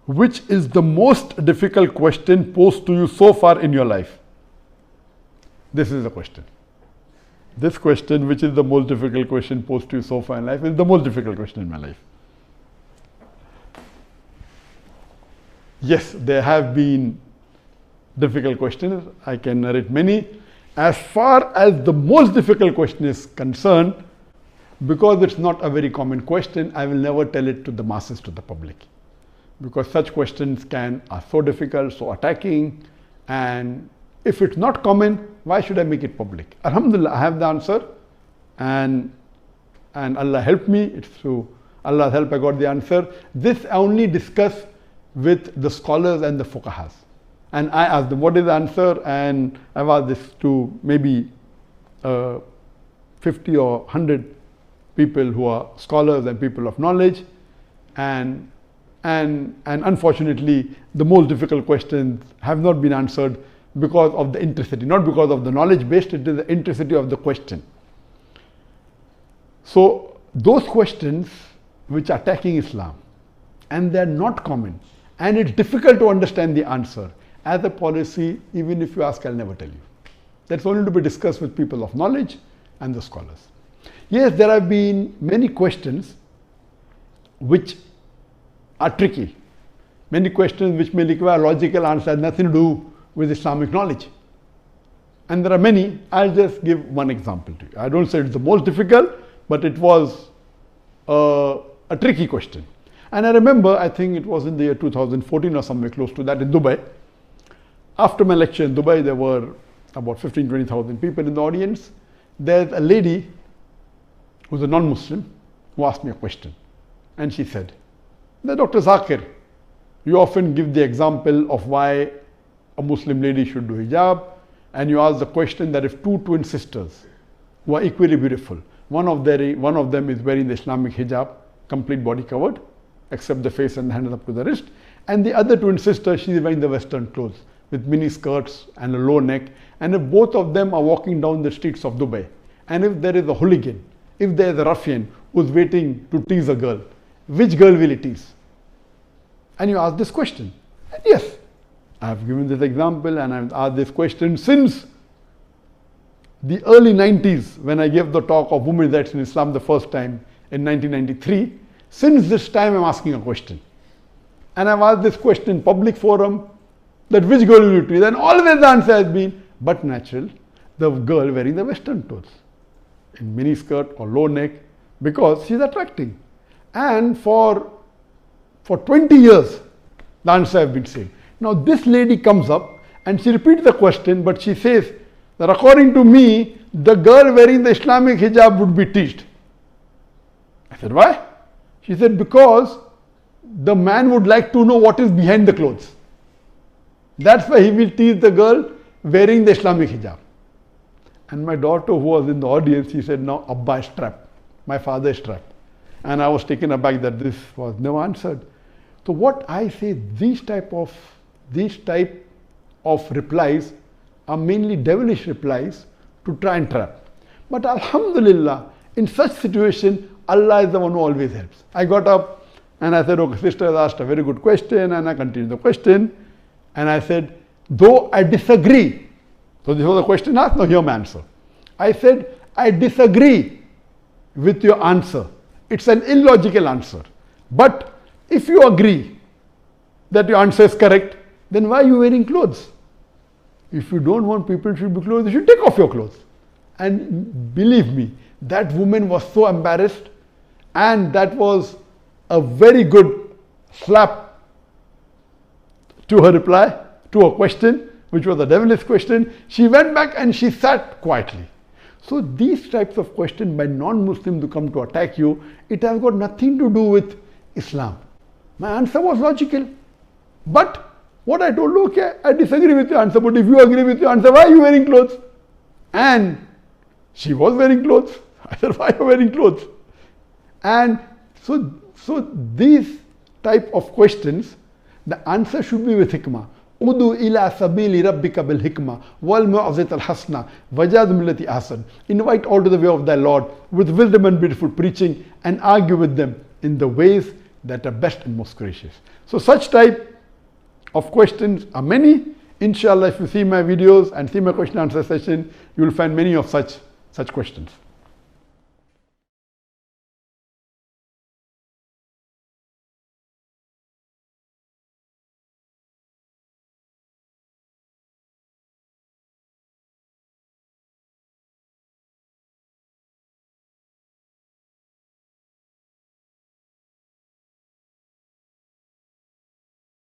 which is the most difficult question posed to you so far in your life? This is the question. This question, which is the most difficult question posed to you so far in life, is the most difficult question in my life. Yes, there have been difficult questions. I can narrate many. As far as the most difficult question is concerned, because it's not a very common question, I will never tell it to the masses, to the public. Because such questions are so difficult, so attacking, and if it's not common, why should I make it public? Alhamdulillah, I have the answer, and Allah helped me. It's through Allah's help I got the answer. This I only discuss with the scholars and the fuqahas. And I asked them, what is the answer? And I've asked this to maybe 50 or 100 people who are scholars and people of knowledge. And unfortunately, the most difficult questions have not been answered because of the intricity, not because of the knowledge based, it is the intricity of the question. So those questions which are attacking Islam, and they are not common, and it's difficult to understand the answer. As a policy, even if you ask, I'll never tell you. That's only to be discussed with people of knowledge and the scholars. Yes, there have been many questions which are tricky. Many questions which may require logical answer, has nothing to do with Islamic knowledge. And there are many. I'll just give one example to you. I don't say it's the most difficult, but it was a tricky question. And I remember, I think it was in the year 2014 or somewhere close to that in Dubai. After my lecture in Dubai, there were about 15,000-20,000 people in the audience. There's a lady who's a non-Muslim who asked me a question. And she said, Dr. Zakir, you often give the example of why a Muslim lady should do hijab, and you ask the question that if two twin sisters who are equally beautiful, one of them is wearing the Islamic hijab, complete body covered, except the face and the hands up to the wrist, and the other twin sister, she is wearing the Western clothes with mini skirts and a low neck, and if both of them are walking down the streets of Dubai, and if there is a hooligan, if there is a ruffian who's waiting to tease a girl, which girl will he tease? And you ask this question. And yes, I have given this example and I've asked this question since the early 90s when I gave the talk of women's rights in Islam the first time in 1993. Since this time I'm asking a question. And I've asked this question in public forum that which girl will you tease? And always the answer has been, but natural, the girl wearing the Western clothes in mini skirt or low neck because she's attracting. And for 20 years, the answer has been same. Now this lady comes up and she repeats the question, but she says that according to me, the girl wearing the Islamic hijab would be teased. I said, why? She said, because the man would like to know what is behind the clothes. That's why he will tease the girl wearing the Islamic hijab. And my daughter, who was in the audience, she said, now Abba is trapped. My father is trapped. And I was taken aback that this was never answered. So what I say, these type of replies are mainly devilish replies to try and trap. But alhamdulillah, in such situation, Allah is the one who always helps. I got up and I said, okay, sister has asked a very good question, and I continued the question. And I said, though I disagree. So this was the question asked, now hear my answer. I said, I disagree with your answer. It's an illogical answer. But if you agree that your answer is correct, then why are you wearing clothes? If you don't want people to be clothes, you should take off your clothes. And believe me, that woman was so embarrassed, and that was a very good slap to her reply, to her question, which was a devilish question. She went back and she sat quietly. So these types of questions by non-Muslims who come to attack you, it has got nothing to do with Islam. My answer was logical. But what I told, okay, I disagree with your answer, but if you agree with your answer, why are you wearing clothes? And she was wearing clothes. I said, why are you wearing clothes? And so these type of questions, the answer should be with hikmah. Udu ila sabili rabbika bil hikmah wal mu'azat al hasna wajad millati ahsan. Invite all to the way of thy Lord with wisdom and beautiful preaching, and argue with them in the ways that are best and most gracious. So such type of questions are many. Inshallah, if you see my videos and see my question answer session, you will find many of such questions.